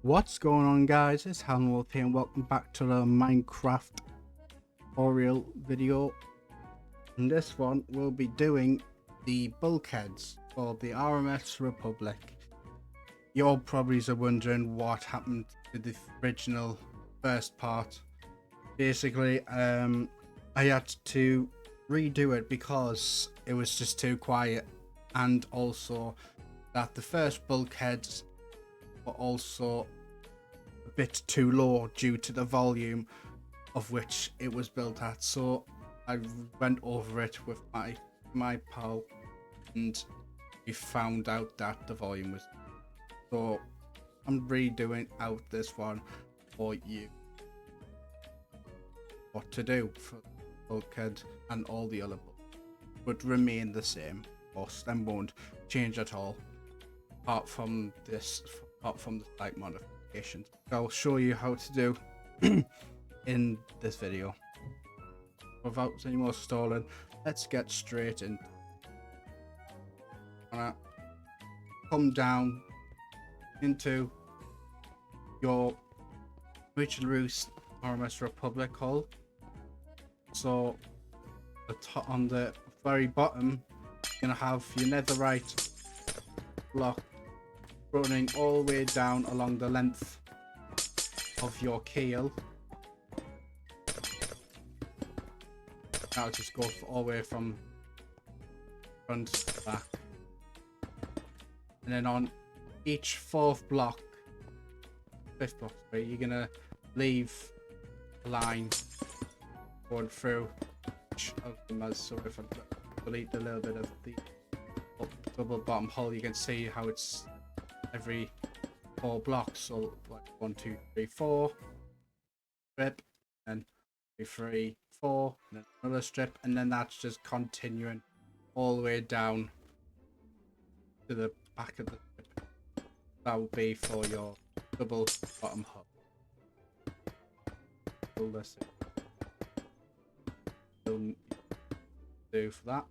What's going on, guys? It's Wolf here and welcome back to the Minecraft tutorial video. In this one we'll be doing the bulkheads for the RMS Republic. You're probably wondering what happened to the original first part. Basically I had to redo it because it was just too quiet, and also that the first bulkheads were also a bit too low due to the volume of which it was built at. So I went over it with my pal and we found out that the volume was, so I'm redoing out this one for you. What to do for bulkhead and all the other bulkheads would remain the same. Most them won't change at all, apart from the slight modifications. I'll show you how to do in this video. Without any more stalling, let's get straight in. Come down into your Richlarrouse-Exterior Republic hull. So on the very bottom you're gonna have your netherite block running all the way down along the length of your keel. Now just go all the way from front to back, and then on each fifth block, sorry, you're gonna leave a line going through each of them. So if I delete a little bit of the double bottom hull, you can see how it's every 4 blocks. So like 1, 2, 3, 4 strip, and 2, 3, 4, and then another strip, and then that's just continuing all the way down to the back of the strip. That would be for your double bottom hull. All this will do for that.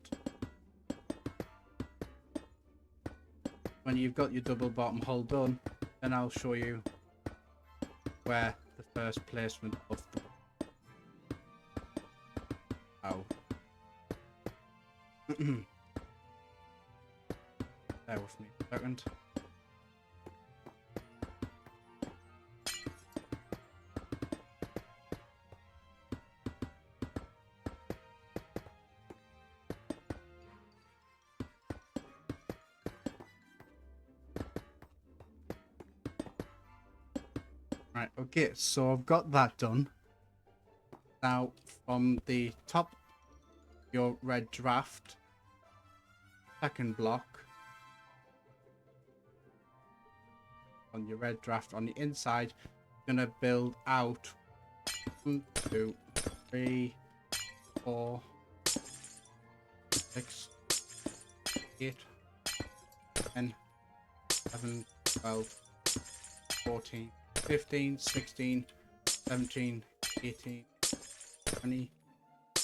When you've got your double bottom hull done, then I'll show you where the first placement of the bear with me a second. Right, okay, so I've got that done. Now from the top, your red draft, second block, on your red draft on the inside, you're gonna build out 1, 2, 3, 4, 6, 8, 10, 11, 12, 14, 15, 16, 17, 18, 20,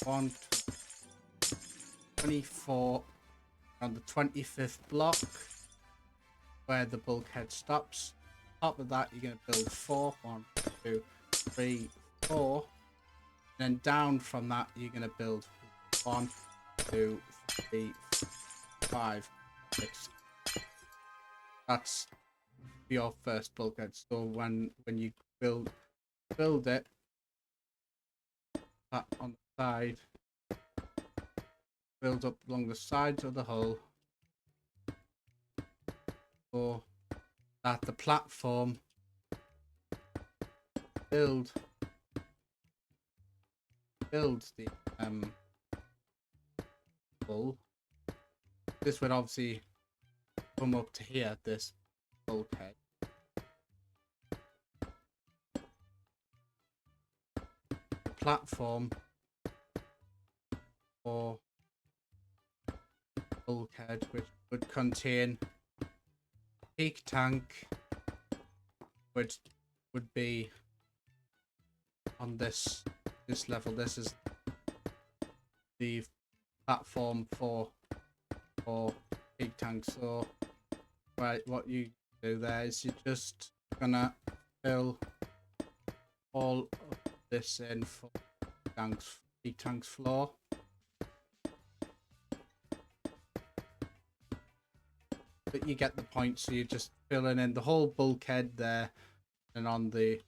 21, 24. On the 25th block where the bulkhead stops, top of that you're going to build 4, 1, 2, 3, 4, and then down from that you're going to build 1, 2, 3, 5, 6. That's your first bulkhead. So when you build it, that on the side, build up along the sides of the hull, so that the platform builds the hull. This would obviously come up to here, this bulkhead. The platform for bulkhead, which would contain peak tank, which would be on this level. This is the platform for peak tank. So right, what you do there is you're just gonna fill all of this in for the tank's floor. But you get the point, so you're just filling in the whole bulkhead there, and on the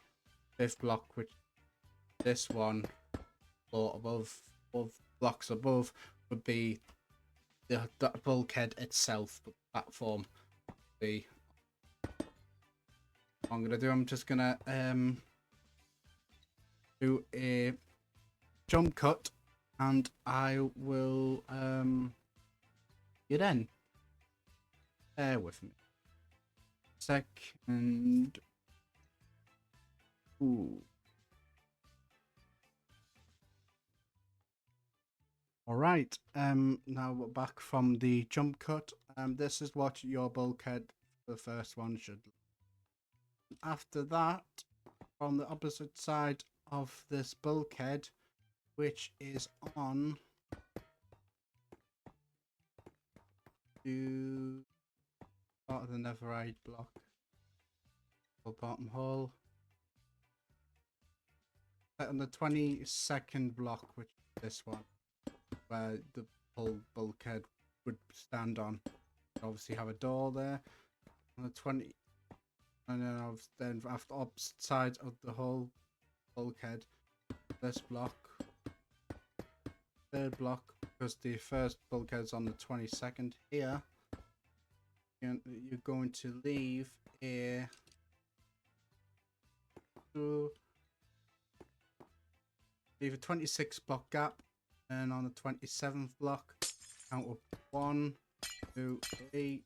5th block, which this one, or above blocks above, would be the bulkhead itself, the platform. What I'm gonna do, I'm just gonna do a jump cut, and I will get in. Bear with me. Second. Ooh. All right. Now we're back from the jump cut. This is what your bulkhead, the first one, should. After that, from the opposite side of this bulkhead, which is on to part of the netherite block, or bottom hole. On the 22nd block, which is this one, where the whole bulkhead would stand on. Obviously have a door there on the 20, and then after opposite side of the whole bulkhead, this block, 3rd block, because the first bulkhead's on the 22nd here, and you're going to leave a leave a 26 block gap, and on the 27th block count up 1, 2, 3,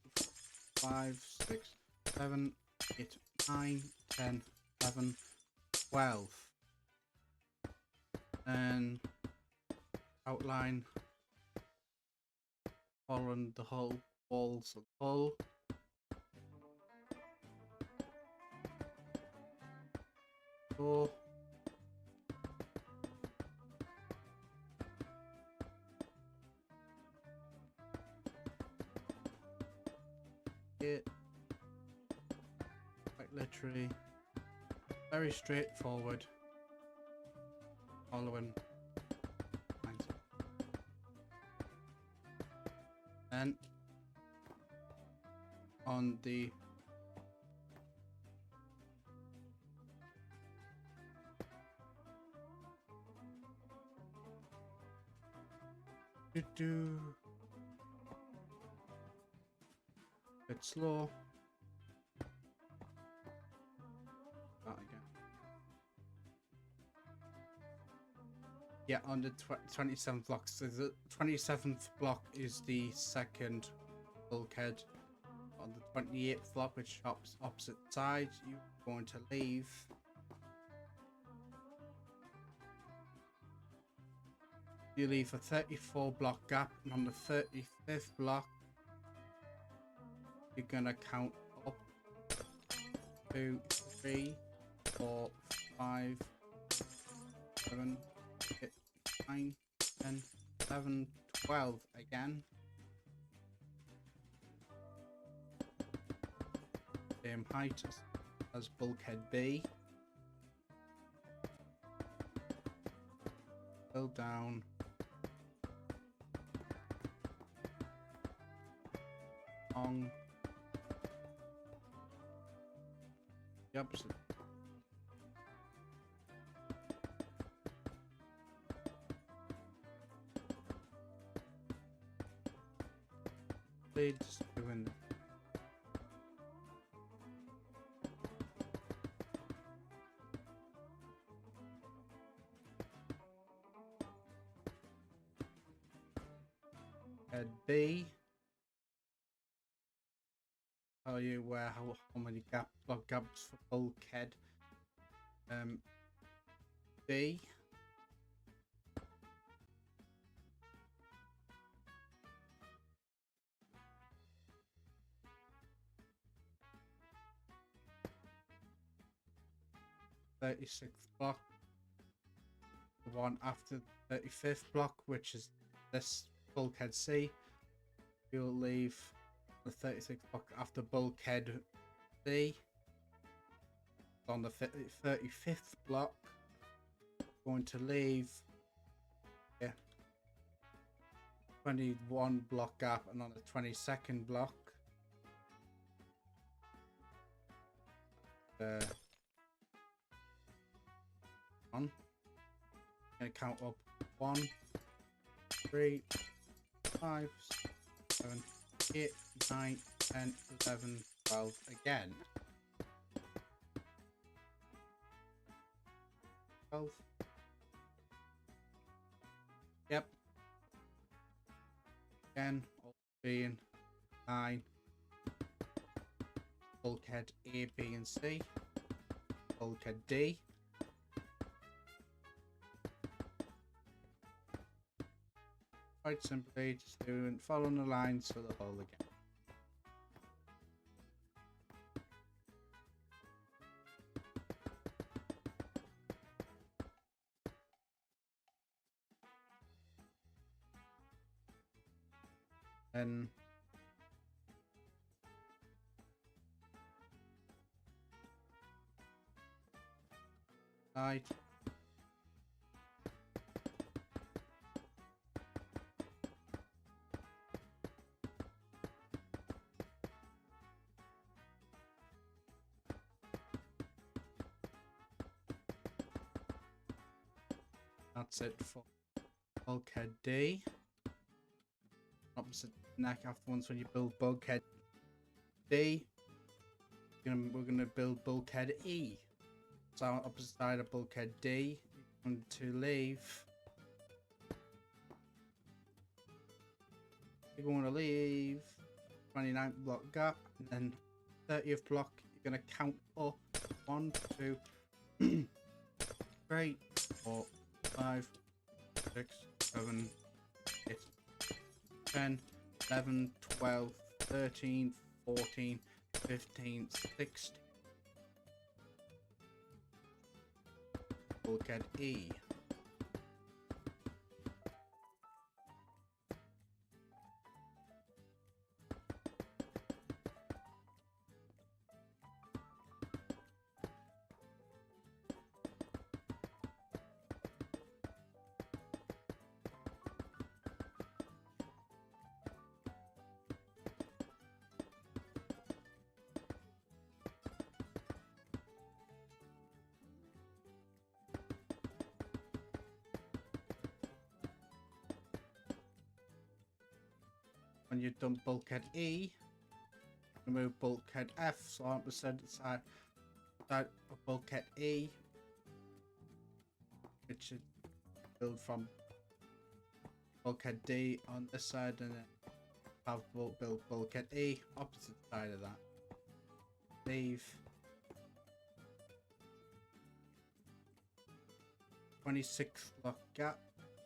5, 6, 7, 8, 9, 10, 11, 12, and outline following the whole walls of the hull. So it quite literally very straightforward following lines. Then on the bit slow. That again. Yeah, on the 27th block. So the 27th block is the second bulkhead. On the 28th block, which is opposite side, you're going to leave a 34 block gap, and on the 35th block you're gonna count up 2, 3, 4, 5, 7, 8, 9, 10, 11, 12 again. Same height as bulkhead B. Go down. On the opposite. Just doing that. Head B. Tell you where how many block gaps for bulkhead B. .36th block, the one after 35th block, which is this bulkhead C. You'll leave the 36th block after bulkhead C. on the 35th block. Going to leave 21 block gap, and on the 22nd block on. Gonna count up 1, 3, 5, 7, 8, 9, 10, 11, 12 again. 12. Yep. Again, all being 9. Bulkhead A, B, and C. Bulkhead D. Quite simply, just following the lines to the hole again. Then side. That's it for bulkhead D. Opposite neck afterwards when you build bulkhead D, we're gonna build bulkhead E. So opposite side of bulkhead D, you're going to leave. You're going to leave 29th block gap, and then 30th block. You're gonna count up 1, 2, 3, 4, 5, 6, 7, 8, 10, 11, 12, 13, 14, 15, 16. Bulkhead E. When you've done bulkhead E, remove bulkhead F, so on the side of bulkhead E, which should build from bulkhead D on this side, and then have build bulkhead E opposite side of that. Leave 26th block gap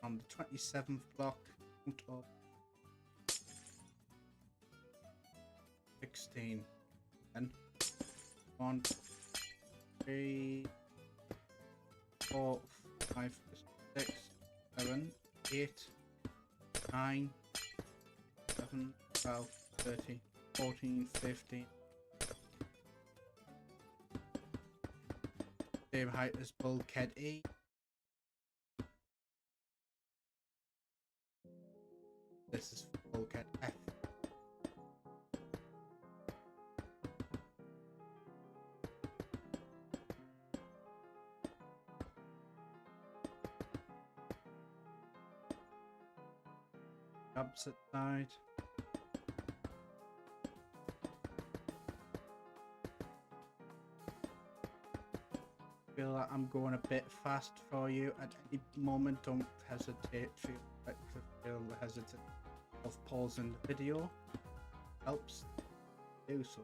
on the 27th block. Count up 16, and 1, 3, 4, 5, 6, 7, 8, 9, 11, 12, 13, 14, 15. Same height as bulkhead E. This is bulkhead F. Opposite side. Feel like I'm going a bit fast for you at any moment. Don't hesitate. Feel hesitant of pausing the video. Helps do so.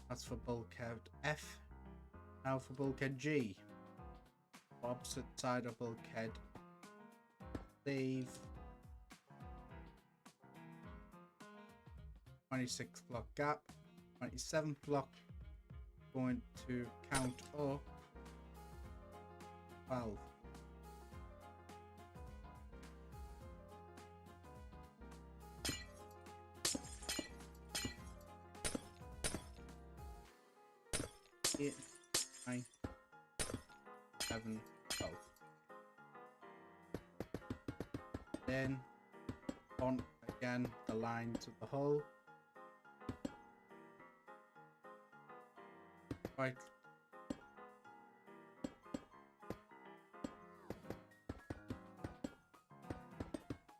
That's for bulkhead F. Now for bulkhead G. Opposite side of bulkhead. Leave 26th block gap. 27th block. Going to count up 12. 11, 12. Then on again the lines of the hole. Right.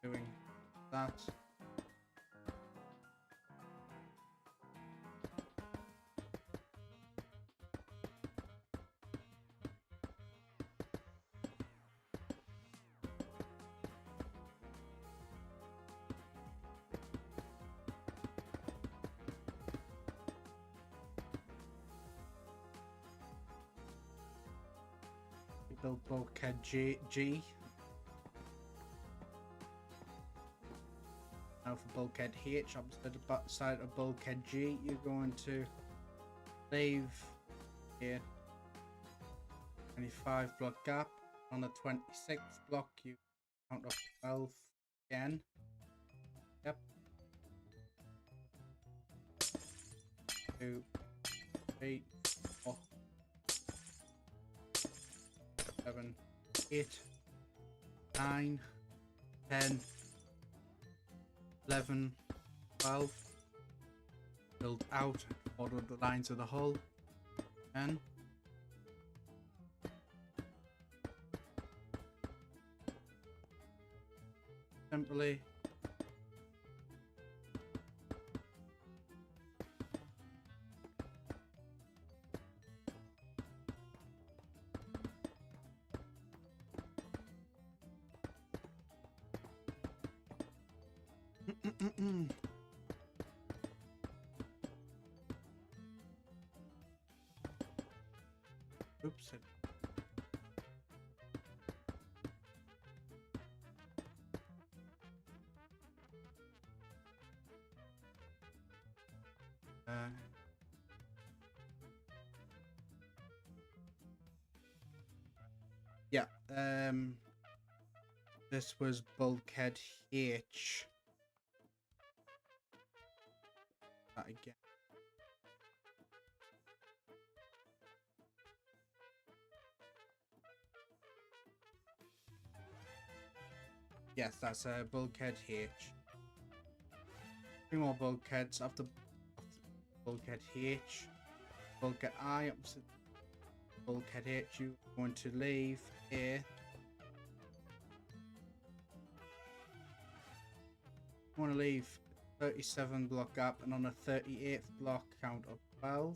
Doing that. Build bulkhead G. Now for bulkhead H, opposite the side of bulkhead G, you're going to leave here 25 block gap. On the 26th block, you count up 12 again. Yep. 2, 3, 4, 7, 8, 9, 10, 11, 12. Build out, follow the lines of the hull. 10. Simply oops. Yeah, this was bulkhead H. That again. Yes, that's bulkhead H. 3 more bulkheads after bulkhead H. Bulkhead I opposite bulkhead H. You're going to leave here. You want to leave 37 block gap, and on a 38th block count up 12.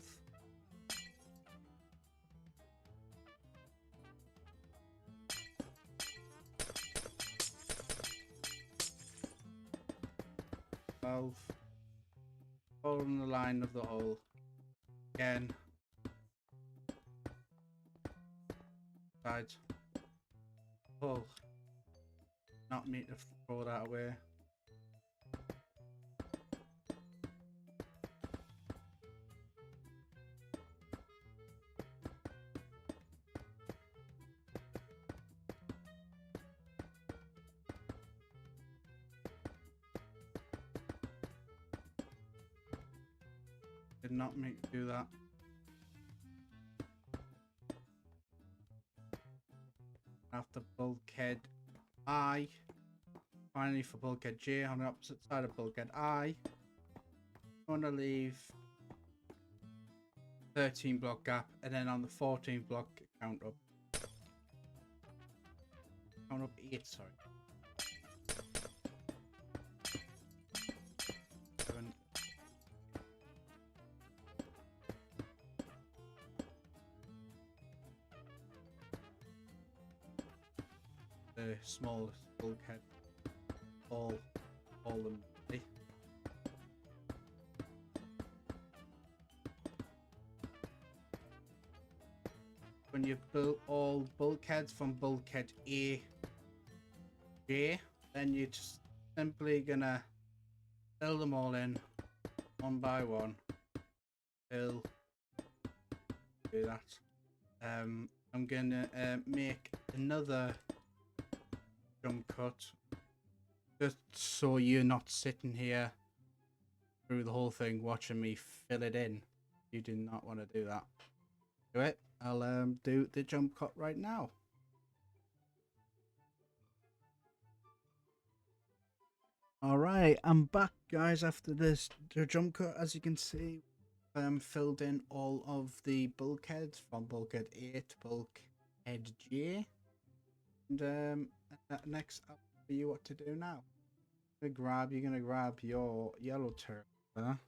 Following the line of the hole again. Sides. Pull. Not me to throw that away. Did not make me do that. After bulkhead I, finally for bulkhead J on the opposite side of bulkhead I, I'm gonna leave 13 block gap, and then on the 14th block count up 8, sorry. 7, the smallest bulkhead, all them ready. When you build all bulkheads from bulkhead A, J, then you're just simply gonna fill them all in one by one. Do that. I'm gonna make another jump cut, just so you're not sitting here through the whole thing watching me fill it in. You do not want to do that. Do it. I'll do the jump cut right now. Alright, I'm back guys after this jump cut. As you can see, filled in all of the bulkheads from bulkhead A to bulkhead J. And next up for you what to do now. You're gonna grab your yellow turtle,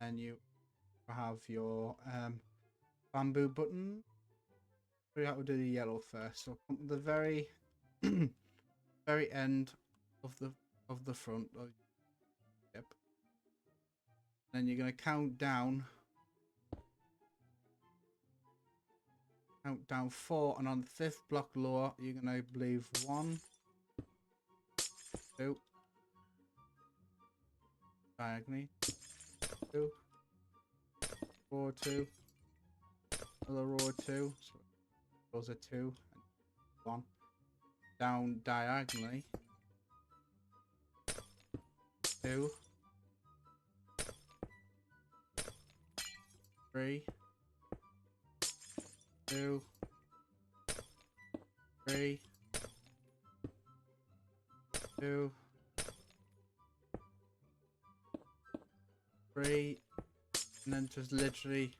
and you have your bamboo button. We have to do the yellow first. So come to the very very end of the front of yep. Then you're gonna count down 4, and on the 5th block lower you're gonna believe 1, 2, diagonally, 2, 4, 2, another row 2, so those are 2 and 1, down diagonally, 2, 3, 2, 3, 2, 3, and then just literally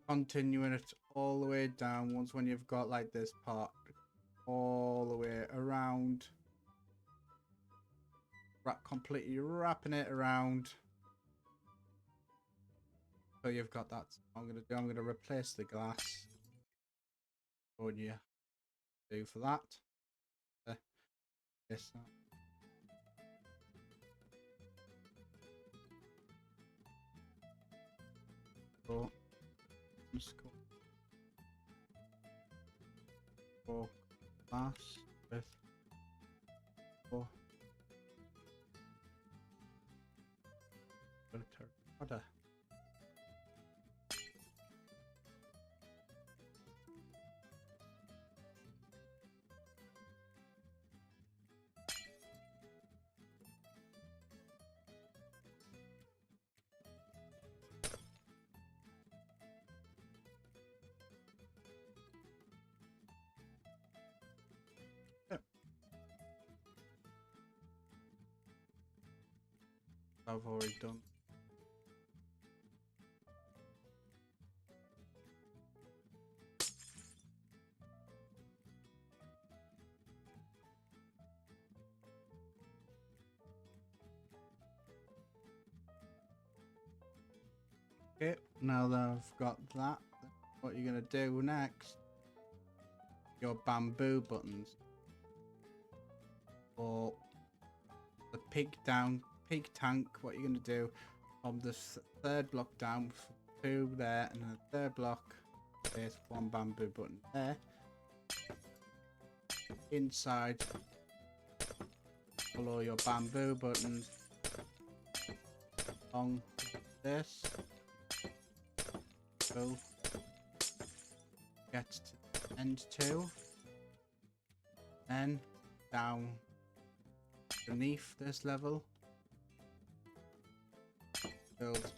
continuing it all the way down. Once when you've got like this part all the way around, completely wrapping it around. So you've got that. I'm gonna replace the glass. What you do for that? Yes. So let's go for glass with terracotta. I've already done. Okay, now that I've got that, what you're gonna do next, your bamboo buttons, or the pig tank. What you're gonna do from the 3rd block down, 2 there, and then the 3rd block, there's 1 bamboo button there. Inside, follow your bamboo buttons along this. Go get to the end 2, then down beneath this level, build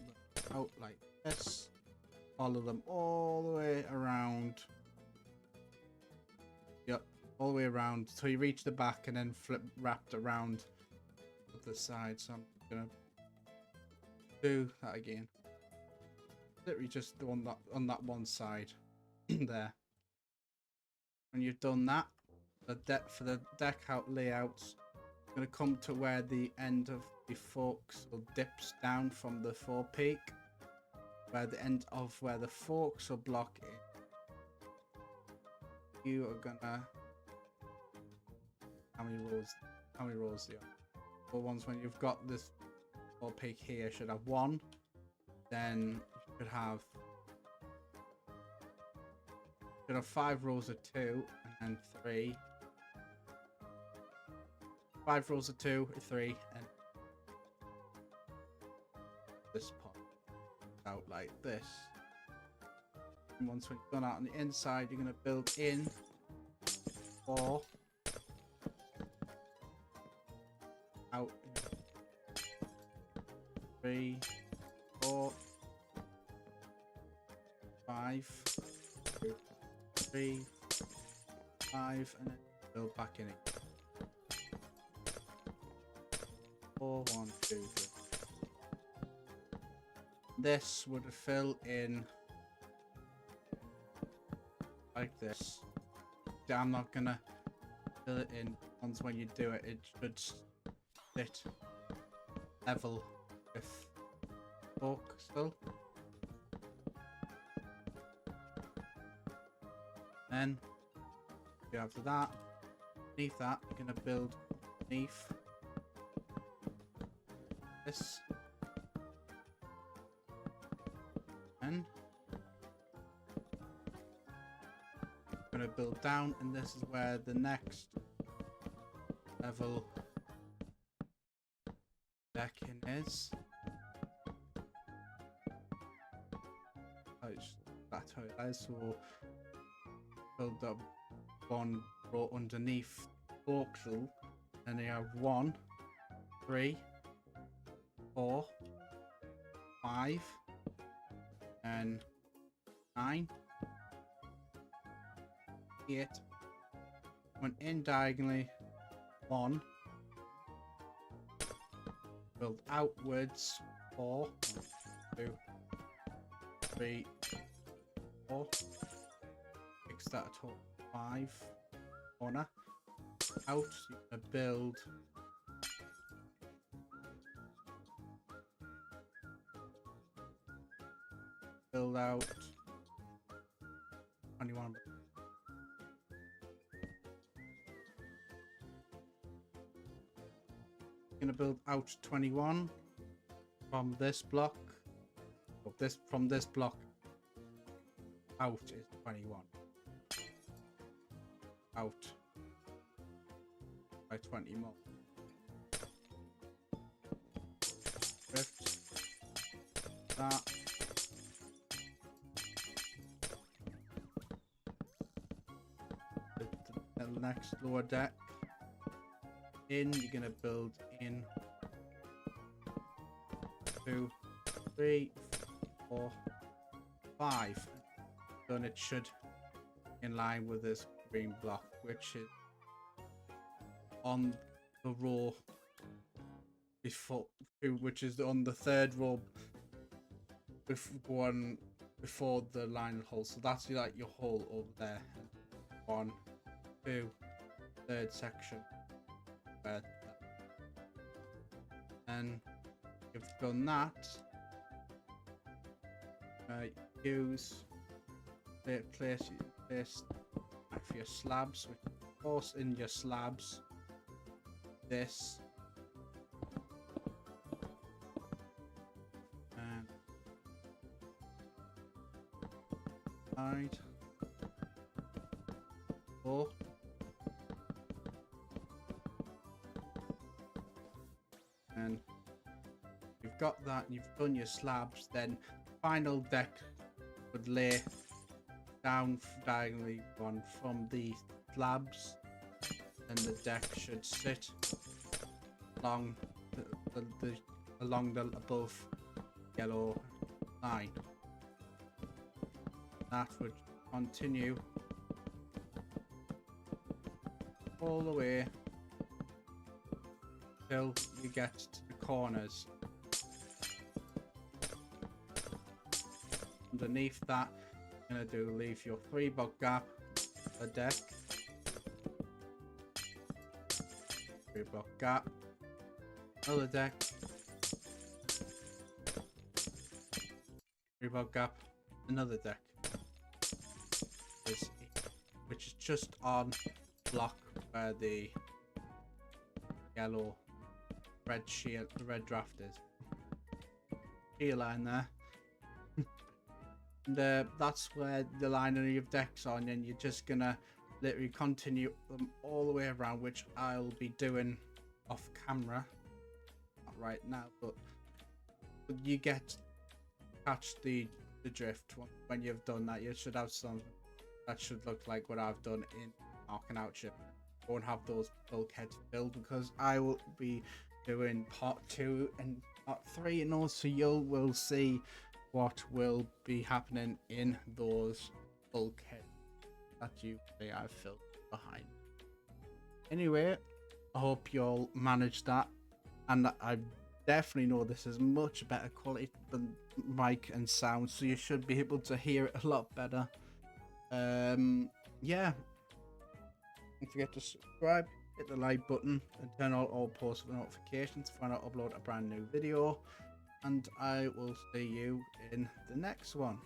out like this, follow them all the way around. Yep, all the way around till you reach the back, and then wrapped around the side. So I'm gonna do that again. Literally just on that one side there. When you've done that, for the deck out layouts, it's going to come to where the end of the forecastle dips down from the forepeak, where the end of where the forecastle block is. You are gonna, how many rows do you have? The ones when you've got this forepeak here should have 1, then you should have 5 rows of 2, and then 3. 5 rows of 2, 3, and this part out like this. And once we've done out on the inside, you're going to build in 4 out, 3, 4, 5, 2, 3, 5, and then build back in it. 4, 1, 2, 3. This would fill in like this. I'm not gonna fill it in once when you do it. It should sit level with fork still. Then after that, beneath that, we're gonna build beneath this. And I'm gonna build down, and this is where the next level decking is. That's how it is. So we'll build up one row underneath forecastle, and they have 1, 3, 4, 5, and 9, 8. Went in diagonally 1. Build outwards 4, 1, 2, 3, 4. Fix that at all 5. Corner out. So you're gonna build out 21. Gonna build out 21 from this block. From this block out is 21. Out by 20 more. Drift that. The next lower deck. You're gonna build in 2, 3, 4, 5. Then it should in line with this green block, which is on the row before, which is on the third row before the line of holes. So that's like your hole over there. 1, 2, third section. And you've done that. Use place for your slabs, which of course in your slabs this and side 4. And you've got that, and you've done your slabs. Then final deck would lay down diagonally one from the slabs, and the deck should sit along the above yellow line. That would continue all the way till you get to the corners. Underneath that, you're gonna leave your 3 block gap, a deck, 3 block gap, another deck, 3 block gap, another deck, which is just on block where the yellow red shield, the red draft is. Shear line there. And that's where the line of your decks on, and you're just gonna literally continue them all the way around, which I'll be doing off camera, not right now, but you catch the drift. When you've done that, you should have some that should look like what I've done in marking out ship. Won't have those bulkheads filled because I will be doing part 2 and part 3, and also you will see what will be happening in those bulkheads that you see I've filled behind. Anyway, I hope you all managed that, and I definitely know this is much better quality than mic and sound, so you should be able to hear it a lot better. Yeah, don't forget to subscribe, hit the like button, and turn on all post notifications when I upload a brand new video, and I will see you in the next one.